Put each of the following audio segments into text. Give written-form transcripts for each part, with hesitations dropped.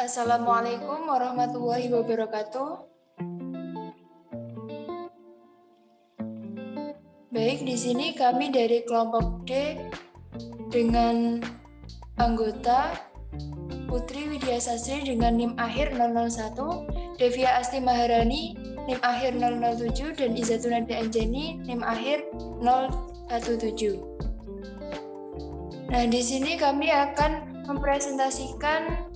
Assalamualaikum warahmatullahi wabarakatuh. Baik, di sini kami dari kelompok D dengan anggota Putri Widya Sastri dengan NIM akhir 001, Devia Asti Maharani NIM akhir 007, dan Izatuna Anjani NIM akhir 017. Nah, di sini kami akan mempresentasikan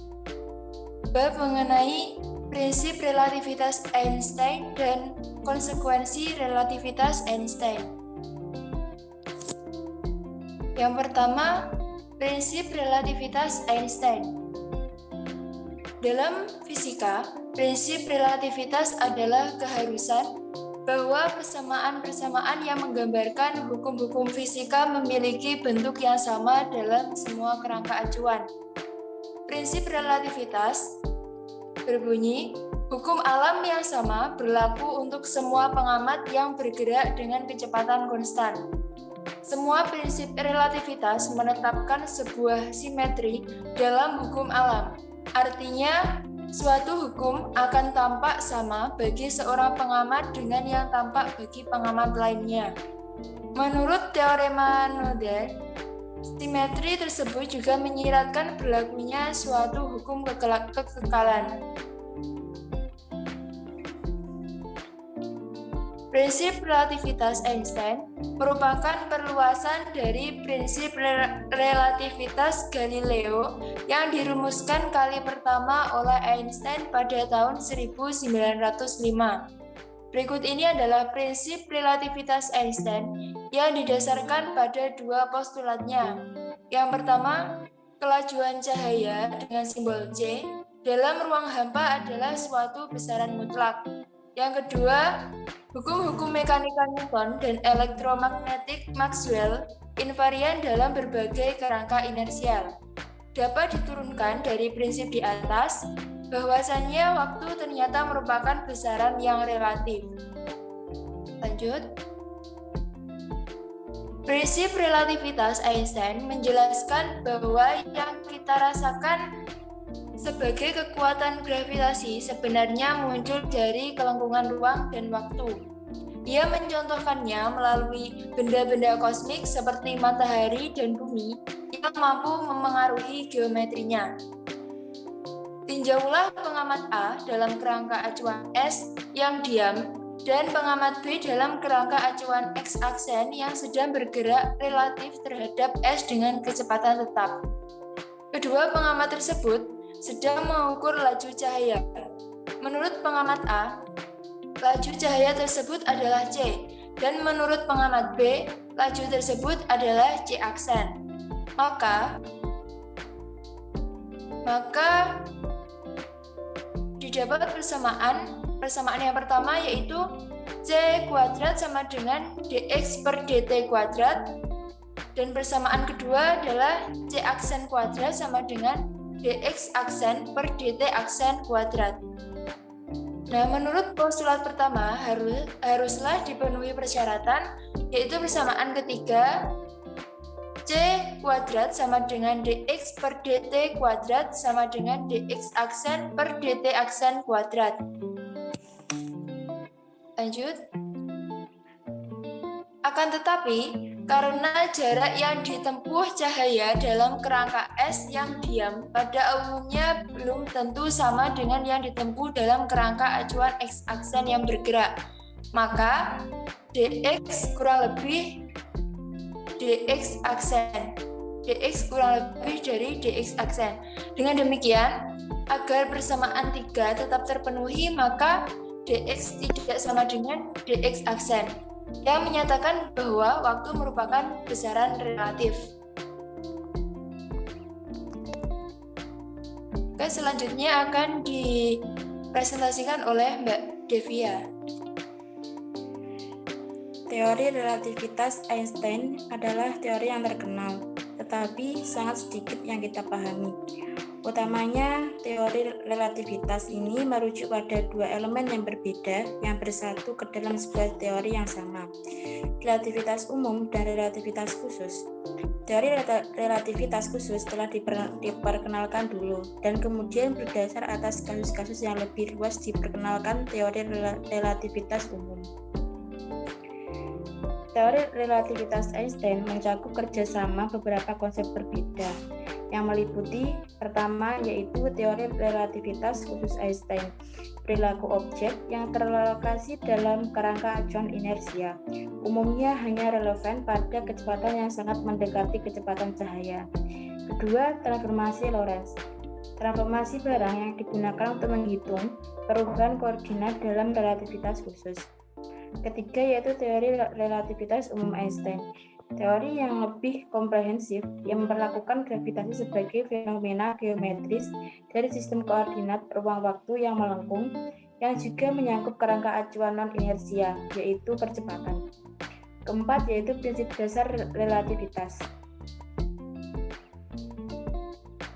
bab mengenai prinsip relativitas Einstein dan konsekuensi relativitas Einstein. Yang pertama, prinsip relativitas Einstein. Dalam fisika, prinsip relativitas adalah keharusan bahwa persamaan-persamaan yang menggambarkan hukum-hukum fisika memiliki bentuk yang sama dalam semua kerangka acuan. Prinsip relativitas berbunyi, hukum alam yang sama berlaku untuk semua pengamat yang bergerak dengan kecepatan konstan. Semua prinsip relativitas menetapkan sebuah simetri dalam hukum alam. Artinya, suatu hukum akan tampak sama bagi seorang pengamat dengan yang tampak bagi pengamat lainnya. Menurut teorema Noether, simetri tersebut juga menyiratkan berlakunya suatu hukum kekekalan. Prinsip relativitas Einstein merupakan perluasan dari prinsip relativitas Galileo yang dirumuskan kali pertama oleh Einstein pada tahun 1905. Berikut ini adalah prinsip relativitas Einstein yang didasarkan pada dua postulatnya. Yang pertama, kelajuan cahaya dengan simbol C dalam ruang hampa adalah suatu besaran mutlak. Yang kedua, hukum-hukum mekanika Newton dan elektromagnetik Maxwell invarian dalam berbagai kerangka inersial. Dapat diturunkan dari prinsip di atas, bahwasannya waktu ternyata merupakan besaran yang relatif. Lanjut. Prinsip relativitas Einstein menjelaskan bahwa yang kita rasakan sebagai kekuatan gravitasi sebenarnya muncul dari kelengkungan ruang dan waktu. Ia mencontohkannya melalui benda-benda kosmik seperti matahari dan bumi yang mampu memengaruhi geometrinya. Tinjaulah pengamat A dalam kerangka acuan S yang diam dan pengamat B dalam kerangka acuan X aksen yang sedang bergerak relatif terhadap S dengan kecepatan tetap. Kedua pengamat tersebut sedang mengukur laju cahaya. Menurut pengamat A, laju cahaya tersebut adalah C, dan menurut pengamat B, laju tersebut adalah C aksen. Maka didapat persamaan yang pertama yaitu C kuadrat sama dengan dx per dt kuadrat, dan persamaan kedua adalah C aksen kuadrat sama dengan dx aksen per dt aksen kuadrat. Nah, menurut postulat pertama haruslah dipenuhi persyaratan, yaitu persamaan ketiga C kuadrat sama dengan dx per dt kuadrat sama dengan dx aksen per dt aksen kuadrat. Lanjut. Akan tetapi, karena jarak yang ditempuh cahaya dalam kerangka S yang diam pada umumnya belum tentu sama dengan yang ditempuh dalam kerangka acuan X aksen yang bergerak, maka dx kurang lebih dx aksen. dx kurang lebih dari dx aksen. Dengan demikian, agar persamaan 3 tetap terpenuhi, maka dx tidak sama dengan dx aksen, yang menyatakan bahwa waktu merupakan besaran relatif. Oke, selanjutnya akan dipresentasikan oleh Mbak Devia. Teori relativitas Einstein adalah teori yang terkenal, tetapi sangat sedikit yang kita pahami. Utamanya, teori relativitas ini merujuk pada dua elemen yang berbeda yang bersatu ke dalam sebuah teori yang sama, relativitas umum dan relativitas khusus. Teori relativitas khusus telah diperkenalkan dulu dan kemudian berdasar atas kasus-kasus yang lebih luas diperkenalkan teori relativitas umum. Teori relativitas Einstein mencakup kerjasama beberapa konsep berbeda yang meliputi pertama yaitu teori relativitas khusus Einstein, perilaku objek yang terlokasi dalam kerangka acuan inersia, umumnya hanya relevan pada kecepatan yang sangat mendekati kecepatan cahaya. Kedua, transformasi Lorentz, transformasi barang yang digunakan untuk menghitung perubahan koordinat dalam relativitas khusus. Ketiga yaitu teori relativitas umum Einstein, teori yang lebih komprehensif yang memperlakukan gravitasi sebagai fenomena geometris dari sistem koordinat ruang-waktu yang melengkung yang juga menyangkut kerangka acuan non-inersia, yaitu percepatan. Keempat yaitu prinsip dasar relativitas.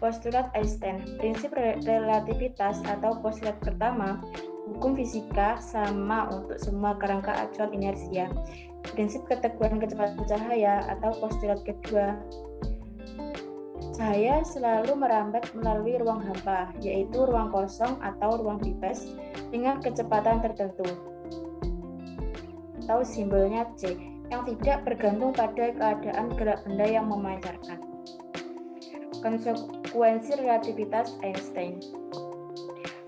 Postulat Einstein, prinsip relativitas atau postulat pertama, hukum fisika sama untuk semua kerangka acuan inersia. Prinsip keteguhan kecepatan cahaya atau postulat kedua, cahaya selalu merambat melalui ruang hampa, yaitu ruang kosong atau ruang bebas dengan kecepatan tertentu, atau simbolnya C, yang tidak bergantung pada keadaan gerak benda yang memancarkan. Konsekuensi relativitas Einstein.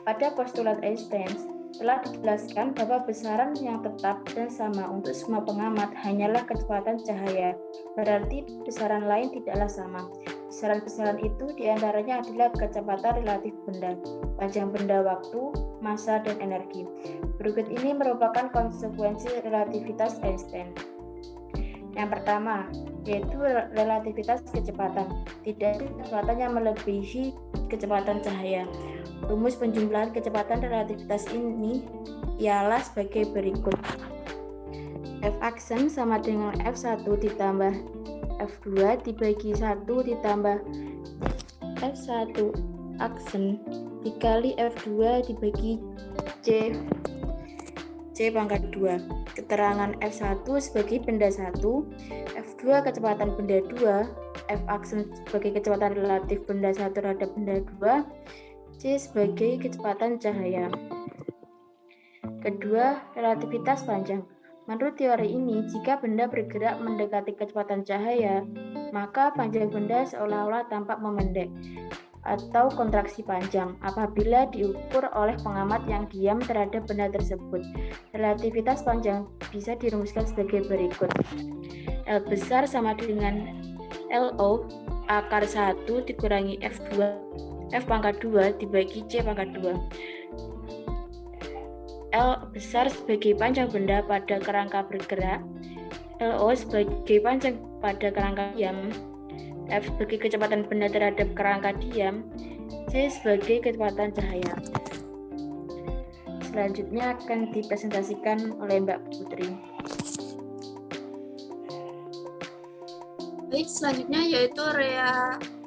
Pada postulat Einstein, telah dijelaskan bahwa besaran yang tetap dan sama untuk semua pengamat hanyalah kecepatan cahaya, berarti besaran lain tidaklah sama. Besaran-besaran itu diantaranya adalah kecepatan relatif benda, panjang benda waktu, massa, dan energi. Berikut ini merupakan konsekuensi relativitas Einstein. Yang pertama, yaitu relativitas kecepatan. Tidak ada kecepatan yang melebihi kecepatan cahaya. Rumus penjumlahan kecepatan relativitas ini ialah sebagai berikut. F aksen sama dengan F1 ditambah F2 dibagi 1 ditambah F1 aksen dikali F2 dibagi C pangkat 2. Keterangan F1 sebagai benda 1, F2 kecepatan benda 2, F aksen sebagai kecepatan relatif benda 1 terhadap benda 2, C sebagai kecepatan cahaya. Kedua, relativitas panjang. Menurut teori ini, jika benda bergerak mendekati kecepatan cahaya, maka panjang benda seolah-olah tampak memendek atau kontraksi panjang apabila diukur oleh pengamat yang diam terhadap benda tersebut. Relativitas panjang bisa dirumuskan sebagai berikut. L besar sama dengan LO akar 1 dikurangi F pangkat 2 dibagi C pangkat 2. L besar sebagai panjang benda pada kerangka bergerak, LO sebagai panjang pada kerangka diam, F sebagai kecepatan benda terhadap kerangka diam, C sebagai kecepatan cahaya. Selanjutnya akan dipresentasikan oleh Mbak Putri. Baik, selanjutnya yaitu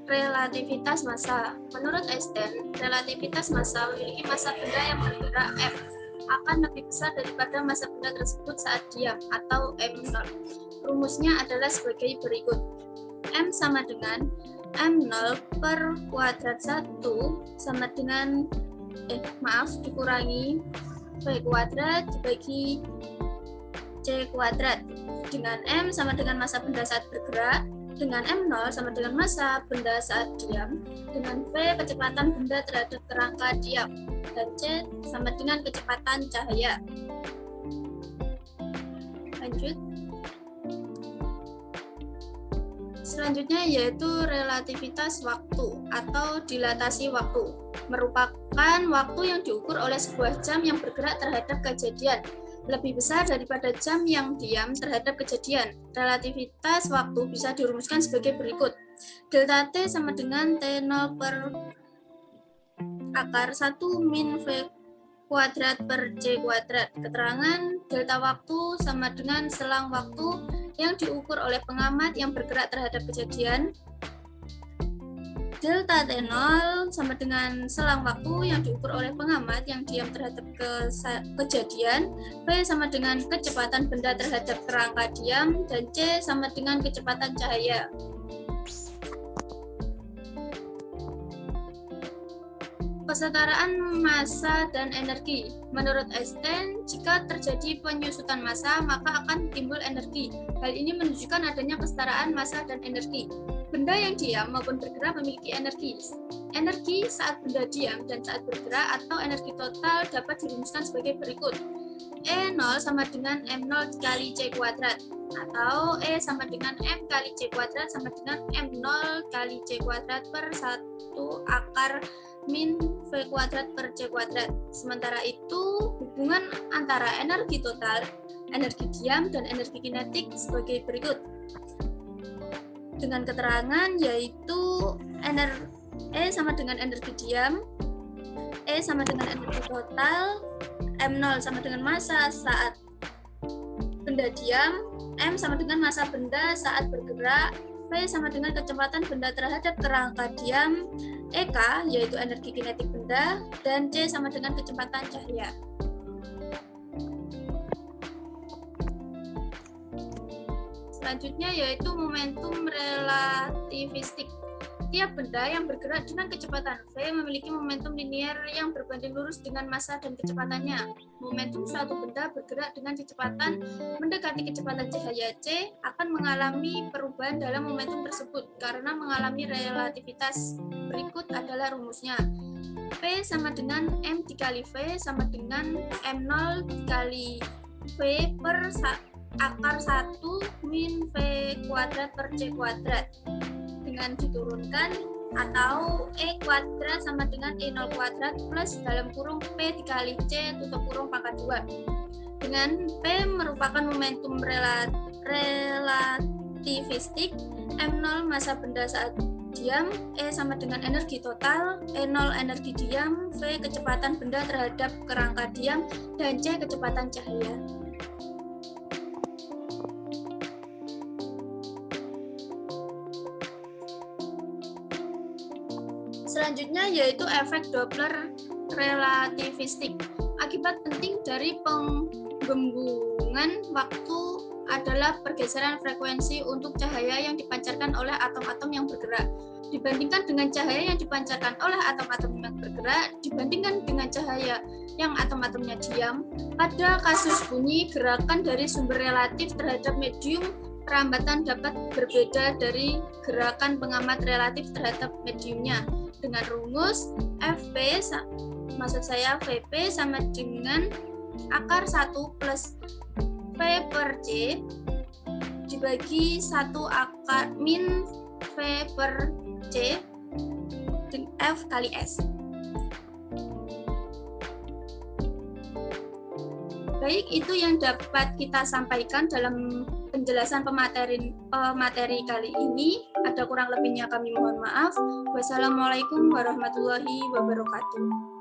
relativitas massa. Menurut Einstein, relativitas massa memiliki massa benda yang bergerak M akan lebih besar daripada massa benda tersebut saat diam atau M0. Rumusnya adalah sebagai berikut. M sama dengan M0 per kuadrat 1 sama dengan dikurangi V kuadrat dibagi C kuadrat, dengan M sama dengan massa benda saat bergerak, dengan M0 sama dengan massa benda saat diam, dengan V kecepatan benda terhadap kerangka diam, dan C sama dengan kecepatan cahaya. Lanjut. Selanjutnya yaitu relativitas waktu atau dilatasi waktu, merupakan waktu yang diukur oleh sebuah jam yang bergerak terhadap kejadian lebih besar daripada jam yang diam terhadap kejadian. Relativitas waktu bisa dirumuskan sebagai berikut. Delta T sama dengan T0 per akar 1 min V kuadrat per C kuadrat. Keterangan delta waktu sama dengan selang waktu yang diukur oleh pengamat yang bergerak terhadap kejadian delta T0 sama dengan selang waktu yang diukur oleh pengamat yang diam terhadap kejadian, V sama dengan kecepatan benda terhadap kerangka diam, dan C sama dengan kecepatan cahaya. Kesetaraan massa dan energi. Menurut Einstein, jika terjadi penyusutan massa, maka akan timbul energi. Hal ini menunjukkan adanya kesetaraan massa dan energi. Benda yang diam maupun bergerak memiliki energi. Energi saat benda diam dan saat bergerak atau energi total dapat dirumuskan sebagai berikut. E0 sama dengan M0 kali C kuadrat, atau E sama dengan M kali C kuadrat sama dengan M0 kali C kuadrat per 1 akar min V kuadrat per C kuadrat. Sementara itu, hubungan antara energi total, energi diam, dan energi kinetik sebagai berikut. Dengan keterangan yaitu E sama dengan energi diam, E sama dengan energi total, M0 sama dengan massa saat benda diam, M sama dengan massa benda saat bergerak, V sama dengan kecepatan benda terhadap kerangka diam, EK yaitu energi kinetik benda, dan C sama dengan kecepatan cahaya. Selanjutnya yaitu momentum relativistik. Tiap benda yang bergerak dengan kecepatan V memiliki momentum linier yang berbanding lurus dengan massa dan kecepatannya. Momentum suatu benda bergerak dengan kecepatan mendekati kecepatan cahaya C akan mengalami perubahan dalam momentum tersebut karena mengalami relativitas. Berikut adalah rumusnya. P sama dengan M dikali V sama dengan M0 dikali V per akar 1 min V kuadrat per C kuadrat. Dengan diturunkan atau E kuadrat sama dengan E0 kuadrat plus dalam kurung P dikali C tutup kurung pangkat 2. Dengan P merupakan momentum relativistik, M0 massa benda saat diam, E sama dengan energi total, E0 energi diam, V kecepatan benda terhadap kerangka diam, dan C kecepatan cahaya. Selanjutnya yaitu efek Doppler relativistik. Akibat penting dari penggembungan waktu adalah pergeseran frekuensi untuk cahaya yang dipancarkan oleh atom-atom yang bergerak. Dibandingkan dengan cahaya yang dipancarkan oleh atom-atom yang bergerak, dibandingkan dengan cahaya yang atom-atomnya diam, pada kasus bunyi gerakan dari sumber relatif terhadap medium perambatan dapat berbeda dari gerakan pengamat relatif terhadap mediumnya. Dengan rumus VP sama dengan akar 1 plus V per C dibagi 1 akar min V per C F kali S. Baik, itu yang dapat kita sampaikan dalam penjelasan pemateri kali ini. Ada kurang lebihnya kami mohon maaf. Wassalamualaikum warahmatullahi wabarakatuh.